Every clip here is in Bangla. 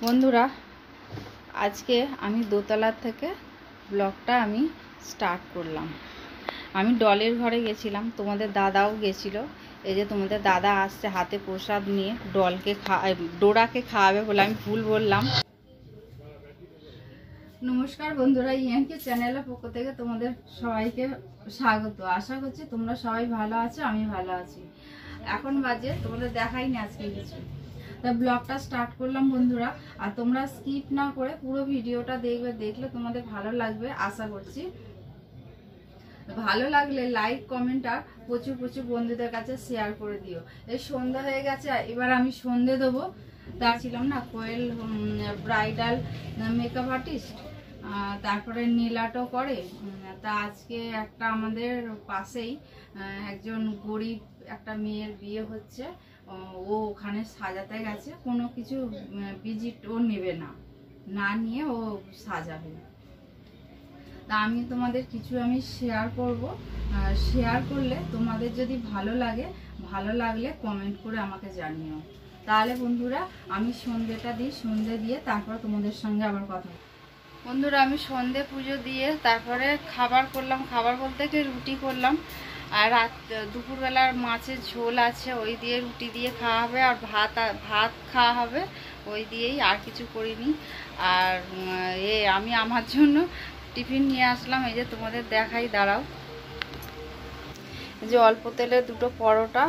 বন্ধুরা, আজকে আমি দোতলা থেকে ব্লগটা আমি স্টার্ট করলাম। আমি ডলের ঘরে গেছিলাম, তোমাদের দাদাও গেছিল। এই যে তোমাদের দাদা আসছে হাতে প্রসাদ নিয়ে, ডোরাকে খাওয়াবে বলে আমি ভুল বললাম। নমস্কার বন্ধুরা, ইয়ানকে চ্যানেলের পক্ষ থেকে তোমাদের সবাইকে স্বাগত। আশা করছি তোমরা সবাই ভালো আছো, আমি ভালো আছি। এখন বাজে, তোমাদের দেখাইনি আজকে কিছু, তা ব্লগটা স্টার্ট করলাম বন্ধুরা। আর তোমরা স্কিপ না করে পুরো ভিডিওটা দেখলে তোমাদের ভালো লাগবে আশা করছি। ভালো লাগলে লাইক কমেন্ট আর প্রচুর বন্ধুদের কাছে শেয়ার করে দিও। এই সন্ধ্যা হয়ে গেছে, এবার আমি সন্ধে দেবো। তার ছিলাম না কোয়েল ব্রাইডাল মেকআপ আর্টিস্ট, তারপরে নীলাটও করে। তা আজকে একটা আমাদের পাশেই একজন গরিব একটা মেয়ের বিয়ে হচ্ছে, ও ওখানে সাজাতে গেছে। কোনো কিছু ভিজিট ও নেবে না নিয়ে ও সাজাবে। তা আমি তোমাদের কিছু শেয়ার করব। শেয়ার করলে তোমাদের যদি ভালো লাগলে কমেন্ট করে আমাকে জানিও। তাহলে বন্ধুরা আমি সন্ধেটা দিই, সন্ধে দিয়ে তারপর তোমাদের সঙ্গে আবার কথা। বন্ধুরা, আমি সন্ধে পুজো দিয়ে তারপরে খাবার করলাম। খাবার বলতে কি রুটি করলাম, আর দুপুরবেলার মাছের ঝোল আছে, ওই দিয়ে রুটি দিয়ে খাওয়া হবে। আর ভাত খাওয়া হবে ওই দিয়েই, আর কিছু করিনি। আর আমি আমার জন্য টিফিন নিয়ে আসলাম। এই যে তোমাদের দেখাই, দাঁড়াও। এই যে অল্প তেলে দুটো পরোটা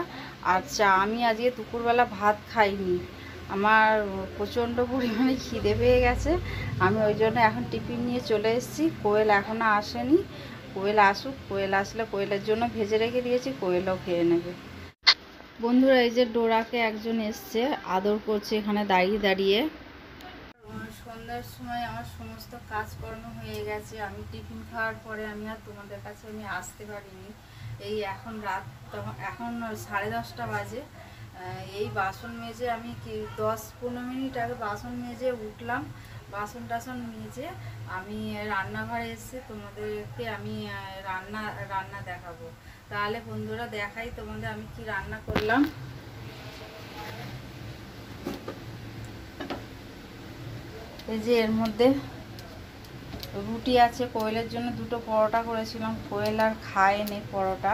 আর চা। আমি আজকে দুপুরবেলা ভাত খাইনি, আমার প্রচণ্ড পরিমাণে খিদে পেয়ে গেছে। আমি ওই জন্য এখন টিফিন নিয়ে চলে এসেছি। কোয়েল এখনও আসেনি, কোয়েল আসুক। কোয়েল আসলে কোয়েলের জন্য ভেজে রেখে দিয়েছি, কোয়েলও খেয়ে নেবে। বন্ধুরা, এই যে ডোরাকে একজন এসছে, আদর করছে এখানে দাঁড়িয়ে দাঁড়িয়ে। সন্ধ্যার সময় আমার সমস্ত কাজকর্ম হয়ে গেছে। আমি টিফিন খাওয়ার পরে আমি আর তোমাদের কাছে আসতে পারিনি। এই এখন রাত, এখন 10:30 বাজে। এই বাসন মেজে আমি 10-15 মিনিট আগে বাসন মেজে উঠলাম। বাসন টাসন মেজে আমি রান্নাঘরে এসে তোমাদেরকে আমি রান্না দেখাবো। তাহলে বন্ধুরা দেখাই তোমাদের আমি কি রান্না করলাম। এই যে এর মধ্যে রুটি আছে, কোয়েলের জন্য দুটো পরোটা করেছিলাম। কোয়েল আর খায়নি পরোটা,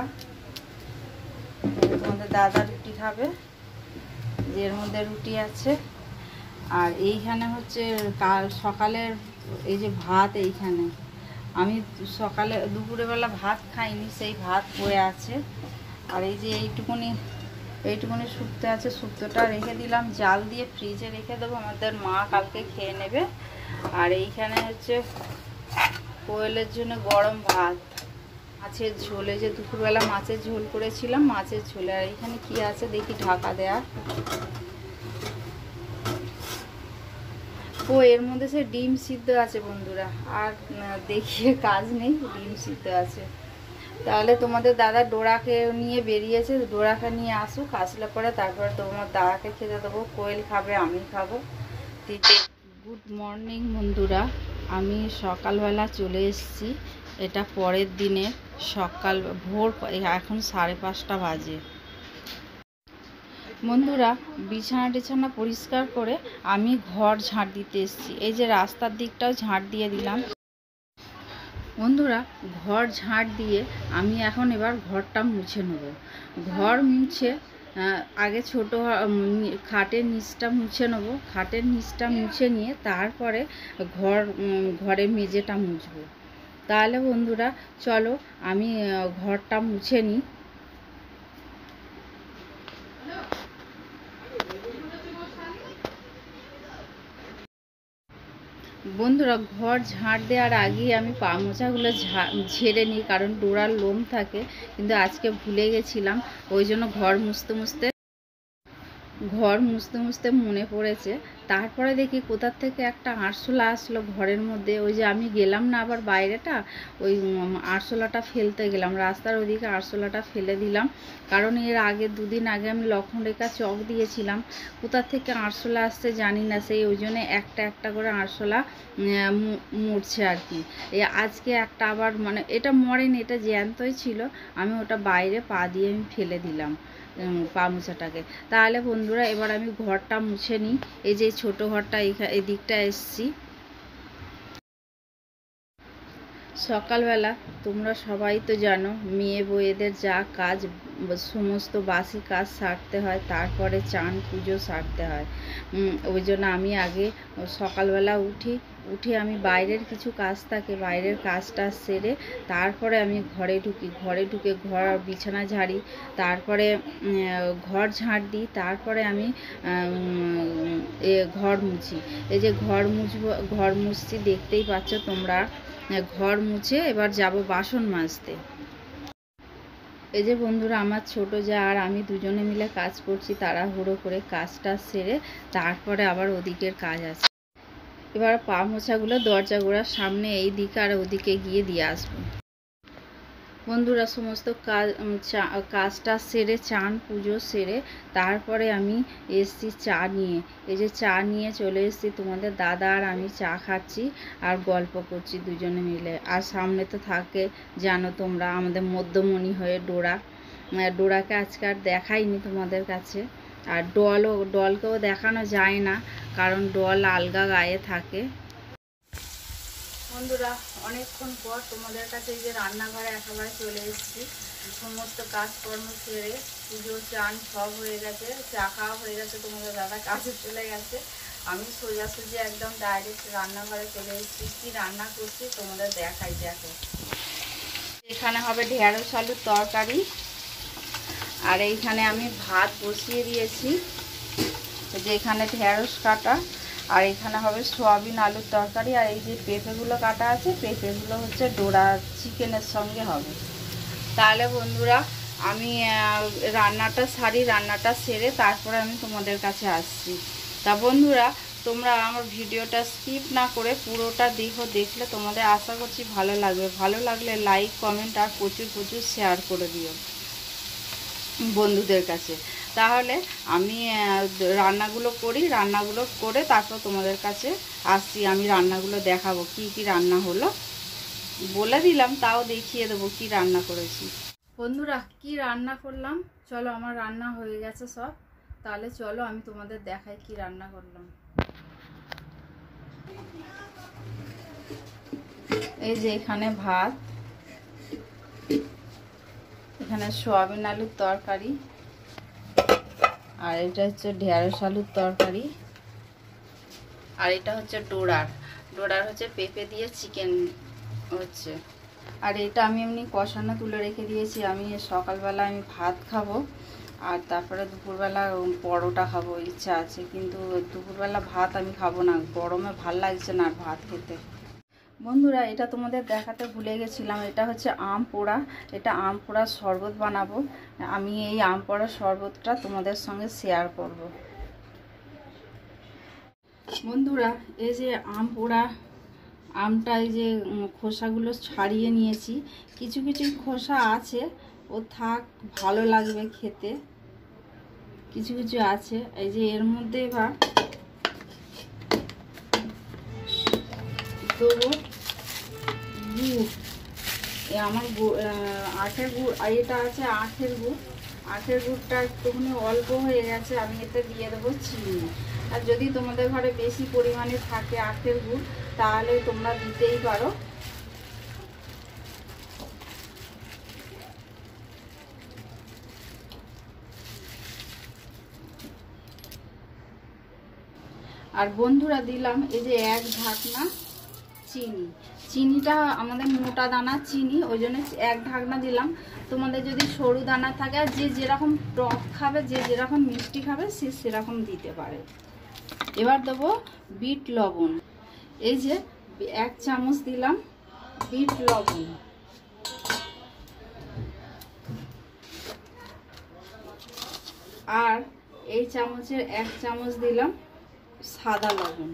তোমাদের দাদা রুটি খাবে। যে এর মধ্যে রুটি আছে। আর এইখানে হচ্ছে কাল সকালের এই যে ভাত, এইখানে আমি দুপুরে বেলা ভাত খাইনি, সেই ভাত হয়ে আছে। আর এই যে এইটুকুনি শুক্তো আছে, শুক্তোটা রেখে দিলাম জাল দিয়ে, ফ্রিজে রেখে দেবো, আমাদের মা কালকে খেয়ে নেবে। আর এইখানে হচ্ছে কোয়েলের জন্য গরম ভাত, মাছের ঝোলে, যে দুপুরবেলা মাছের ঝোল করেছিলাম, মাছের ঝোলে। আর এইখানে কি আছে দেখি, ঢাকা দেয়া। ও এর মধ্যে সে ডিম সিদ্ধ আছে বন্ধুরা, আর দেখিয়ে কাজ নেই, ডিম সিদ্ধ আছে। তাহলে তোমাদের দাদা ডোরাকে নিয়ে বেরিয়েছে, ডোরাকে নিয়ে আসুক, আসলে পরে তারপরে তোমার দাদাকে খেতে দেবো। কোয়েল খাবে, আমি খাবো। গুড মর্নিং বন্ধুরা, আমি সকালবেলা চলে এসেছি। এটা পরের দিনে সকাল ভোর, এখন 5:30 বাজে। বন্ধুরা, বিছানা পরিষ্কার করে আমি ঘর ঝাঁট দিতে এসেছি। এই যে রাস্তার দিকটাও ঝাঁট দিয়ে দিলাম। বন্ধুরা, ঘর ঝাঁট দিয়ে আমি এখন এবার ঘরটা মুছে নেব। ঘর মুছে আগে খাটের নিচটা মুছে নেব। খাটের নিচটা মুছে নিয়ে তারপরে ঘরে মেঝেটা মুছবো। তাহলে বন্ধুরা চলো আমি ঘরটা মুছে নিই। বন্ধুরা, ঘর ঝাঁট দেওয়ার আগেই আমি পা মোছাগুলো ঝেড়ে নিই, কারণ ডোরার লোম থাকে। কিন্তু আজকে ভুলে গেছিলাম, ওই জন্য ঘর মুছতে মনে পড়েছে। তারপরে দেখি কোথার থেকে একটা আরশোলা আসলো ঘরের মধ্যে। ওই যে আমি গেলাম না আবার বাইরেটা, ওই আরশোলাটা ফেলতে গেলাম, রাস্তার ওইদিকে আরশোলাটা ফেলে দিলাম। কারণ এর আগে 2 দিন আগে আমি লক্ষণরেখা চক দিয়েছিলাম, কোথার থেকে আরশোলা আসছে জানি না, ওই জন্য একটা করে আরশোলা মরছে আর কি। আজকে একটা আবার, এটা মরেনি, এটা জ্যান্তই ছিল। আমি ওটা বাইরে পা দিয়ে আমি ফেলে দিলাম। পা মোছাটাকে। তাহলে বন্ধুরা এবার আমি ঘরটা মুছে নিই। এই যে ছোট ঘরটা এই দিকটা এসছি। সকালবেলা তোমরা সবাই তো জানো মেয়ে বউয়েদের যা কাজ, সমস্ত বাসি কাজ সারতে হয়, তারপরে চান পুজো সারতে হয়। ওই জন্য আমি আগে সকালবেলা উঠে আমি বাইরের কিছু কাজ থাকে, বাইরের কাজটা সেরে তারপরে আমি ঘরে ঢুকে ঘর বিছানা ঝাড়ি, তারপরে ঘর ঝাড় দিই, তারপরে আমি ঘর মুছি। এই যে ঘর মুছছি দেখতেই পাচ্ছ তোমরা। ঘর মুছে এবার যাব বাসন মাজতে। এই যে বন্ধুরা আমার ছোট যা আর আমি দুজনে মিলে কাজ করছি, তাড়াহুড়ো করে কাজটা সেরে তারপরে আবার ওদিকের কাজ আছে। এবার পা মোছাগুলো দরজা গোড়ার সামনে এই দিকে আর ওদিকে গিয়ে দিয়ে আসবো। বন্ধুরা সমস্ত কাজটা সেরে চান পুজো সেরে তারপরে আমি এসছি চা নিয়ে। এই যে চা নিয়ে চলে এসছি, তোমাদের দাদা আর আমি চা খাচ্ছি আর গল্প করছি দুজনে মিলে। আর সামনে তো থাকে জানো তোমরা আমাদের মধ্যমণি হয়ে ডোরাকে আজকে আর দেখাইনি তোমাদের কাছে। আর ডলকেও দেখানো যায় না, কারণ ডল আলগা গায়ে থাকে। বন্ধুরা অনেকক্ষণ পর তোমাদের কাছে এই যে রান্নাঘরে একেবারে চলে এসেছি। সমস্ত কাজকর্ম সেরে পুজো চান সব হয়ে গেছে, চা খাওয়া হয়ে গেছে, তোমাদের দাদা কাজে চলে গেছে। আমি সোজাসুজি একদম ডাইরেক্ট রান্নাঘরে চলে এসেছি। কি রান্না করছি তোমাদের দেখাই। দেখো এখানে হবে ঢেঁড়স আলুর তরকারি, আর এইখানে আমি ভাত বসিয়ে দিয়েছি। যে এখানে ঢেঁড়স কাটা, আর এখানে হবে সোয়াবিন আলুর তরকারি। আর এই যে পেঁপেগুলো কাটা আছে, পেঁপেগুলো হচ্ছে ডোরা চিকেনের সঙ্গে হবে। তাহলে বন্ধুরা আমি রান্নাটা সারি, রান্নাটা সেরে তারপরে আমি তোমাদের কাছে আসছি। তা বন্ধুরা তোমরা আমার ভিডিওটা স্কিপ না করে পুরোটা দেখলে তোমাদের আশা করছি ভালো লাগবে। ভালো লাগলে লাইক কমেন্ট আর প্রচুর শেয়ার করে দিও বন্ধুদের কাছে। তাহলে আমি রান্নাগুলো করে তারপর তোমাদের কাছে আসছি। আমি রান্নাগুলো দেখাবো কি রান্না হলো, বলে দিলাম তাও দেখিয়ে দেবো কি রান্না করেছি। বন্ধুরা কি রান্না করলাম, চলো আমার রান্না হয়ে গেছে সব। তাহলে চলো আমি তোমাদের দেখাই কি রান্না করলাম। এই যে এখানে ভাত, এখানে সোয়াবিন আলুর তরকারি, আর এটা হচ্ছে ঢেঁড়স আলুর তরকারি, আর এটা হচ্ছে ডোরার হচ্ছে পেঁপে দিয়ে চিকেন হচ্ছে। আর এটা আমি এমনি কষানো তুলে রেখে দিয়েছি। আমি সকালবেলা আমি ভাত খাবো আর তারপরে দুপুরবেলা পরোটা খাবো ইচ্ছা আছে, কিন্তু দুপুরবেলা ভাত আমি খাবো না, গরমে ভাল লাগছে না আর ভাত খেতে। বন্ধুরা এটা তোমাদের দেখাতে ভুলে গেছিলাম, এটা হচ্ছে আম পোড়া। এটা আম পোড়ার শরবত বানাবো। আমি এই আম পোড়ার শরবতটা তোমাদের সঙ্গে শেয়ার করব। বন্ধুরা এই যে আম পোড়া, আমটা এই যে খোসাগুলো ছাড়িয়ে নিয়েছি। কিছু খোসা আছে, ও থাক, ভালো লাগবে খেতে। কিছু আছে। এই যে এর মধ্যে এবার দেবো গুড়। আমার আখের গুড়, এটা আছে আখের গুড়। আখের গুড়টা একটুখানি অল্প হয়ে গেছে, আমি এতে দিয়ে দেবো চিনি। আর যদি তোমাদের ঘরে বেশি পরিমাণে থাকে আখের গুড় তাহলে তোমরা দিতেই পারো। আর বন্ধুরা দিলাম এই যে 1 ঢাকনা চিনি। চিনিটা আমাদের মোটা দানা চিনি, ওই জন্য 1 ঢাকনা দিলাম। তোমাদের যদি সরু দানা থাকে, আর যে যেরকম টক খাবে, যে যেরকম মিষ্টি খাবে সে সেরকম দিতে পারে। এবার দেবো বিট লবণ। এই যে 1 চামচ দিলাম বিট লবণ। আর এই চামচের 1 চামচ দিলাম সাদা লবণ।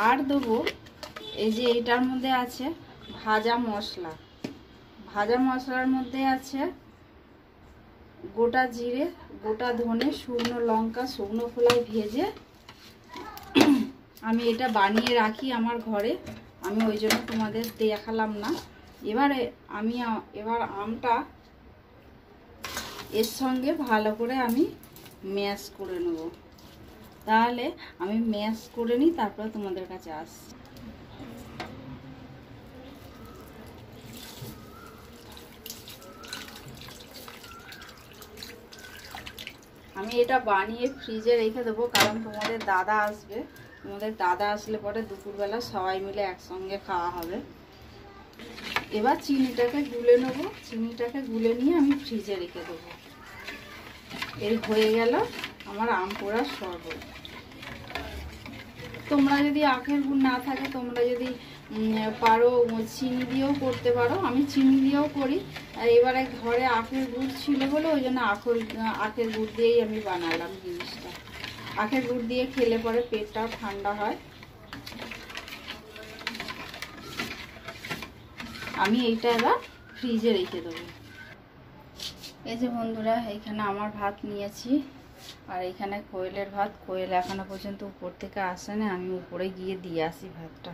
আর দেবো এই যে এটার মধ্যে আছে ভাজা মশলা। ভাজা মশলার মধ্যে আছে গোটা জিরে, গোটা ধনে, শুকনো লঙ্কা, শুকনো খোলায় ভেজে আমি এটা বানিয়ে রাখি আমার ঘরে। আমি ওই জন্য তোমাদের দেখালাম না। এবারে আমি আমটা এর সঙ্গে ভালো করে আমি ম্যাশ করে নেব। তাহলে আমি ম্যাশ করে নিই, তারপরে তোমাদের কাছে আসছি। আমি এটা বানিয়ে ফ্রিজে রেখে দেবো, কারণ তোমাদের দাদা আসবে। তোমাদের দাদা আসলে পরে দুপুরবেলা সবাই মিলে একসঙ্গে খাওয়া হবে। এবার চিনিটাকে গুলে নেব। চিনিটাকে গুলে নিয়ে আমি ফ্রিজে রেখে দেবো। এই হয়ে গেল আমার আম পোড়ার শরবত। তোমরা যদি আখের গুড় না থাকে, তোমরা যদি পারো চিনি দিয়েও করতে পারো। আমি চিনি দিয়েও করি। আর এবারে ঘরে আখের গুড় ছিল বলে ওই জন্য আখের গুড় দিয়েই আমি বানালাম জিনিসটা। আখের গুড় দিয়ে খেলে পরে পেটটাও ঠান্ডা হয়। আমি এইটা এবার ফ্রিজে রেখে দেবো। এই যে বন্ধুরা, এইখানে আমার ভাত নিয়েছি, আর এইখানে কোয়েলের ভাত। কোয়েল এখনো পর্যন্ত উপর থেকে আসেনি, আমি উপরে গিয়ে দিয়ে আসি ভাতটা।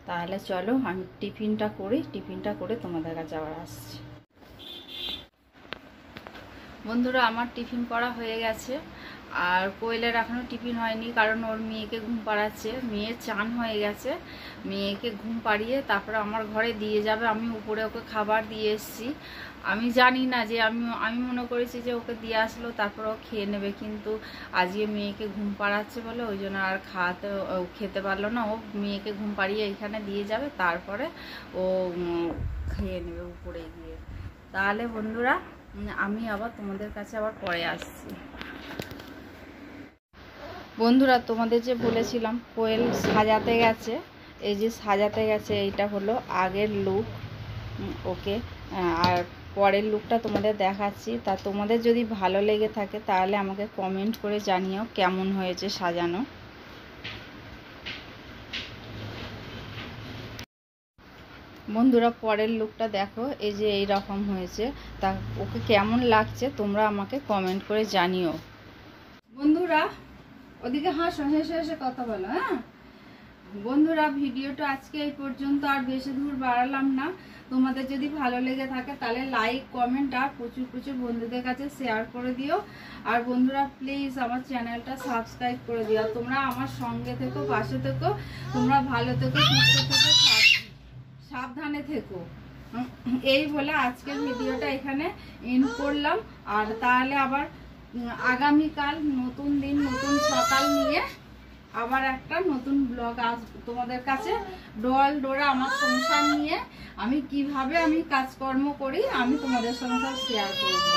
তাহলে চলো আমি টিফিনটা করি, টিফিনটা করে তোমাদের কাছে আবার আসছি। বন্ধুরা, আমার টিফিন করা হয়ে গেছে, আর কোয়েলের এখনও টিফিন হয়নি, কারণ ওর মেয়েকে ঘুম পাড়াচ্ছে। মেয়ের চান হয়ে গেছে, মেয়েকে ঘুম পাড়িয়ে তারপরে আমার ঘরে দিয়ে যাবে। আমি উপরে ওকে খাবার দিয়ে এসেছি। আমি জানি না যে আমি মনে করেছি যে ওকে দিয়ে আসলো তারপর ও খেয়ে নেবে, কিন্তু আজকে মেয়েকে ঘুম পাড়াচ্ছে বলে ওই জন্য আর খেতে পারলো না। ও মেয়েকে ঘুম পাড়িয়ে এখানে দিয়ে যাবে, তারপরে ও খেয়ে নেবে উপরে গিয়ে। তাহলে বন্ধুরা, আমি আবার তোমাদের কাছে আবার পরে আসছি। বন্ধুরা, তোমাদের যে বলেছিলাম কোয়েল সাজাতে গেছে, এই যে সাজাতে গেছে, এইটা হলো আগের লুক ওকে। আর পরের লুকটা তোমাদের দেখাচ্ছি। তা তোমাদের যদি ভালো লেগে থাকে তাহলে আমাকে কমেন্ট করে জানিও কেমন হয়েছে সাজানো। বন্ধুরা, পরের লুকটা দেখো, এই যে এই রকম হয়েছে। তা ওকে কেমন লাগছে তোমরা আমাকে কমেন্ট করে জানিও। বন্ধুরা, ওদিকে হেসে হেসে কথা বলো। হ্যাঁ বন্ধুরা, ভিডিওটা আজকে এই পর্যন্ত, আর বেশি দূর বাড়ালাম না। তোমাদের যদি ভালো লেগে থাকে তাহলে লাইক, কমেন্ট আর প্রচুর প্রচুর বন্ধুদের কাছে শেয়ার করে দিও। আর বন্ধুরা, প্লিজ আমার চ্যানেলটা সাবস্ক্রাইব করে দিও। তোমরা আমার সঙ্গে থেকো, পাশে থেকো। তোমরা ভালো থেকো, সুস্থ থেকো, সাবধানে থেকো। এই বলে আজকের ভিডিওটা এখানে এন্ড করলাম। আর তাহলে আবার আগামীকাল নতুন দিন, নতুন সকাল নিয়ে আবার একটা নতুন ব্লগ আসবে তোমাদের কাছে। ডোরা আমার সংসার নিয়ে আমি কিভাবে কাজকর্ম করি আমি তোমাদের সঙ্গে সব শেয়ার করবো।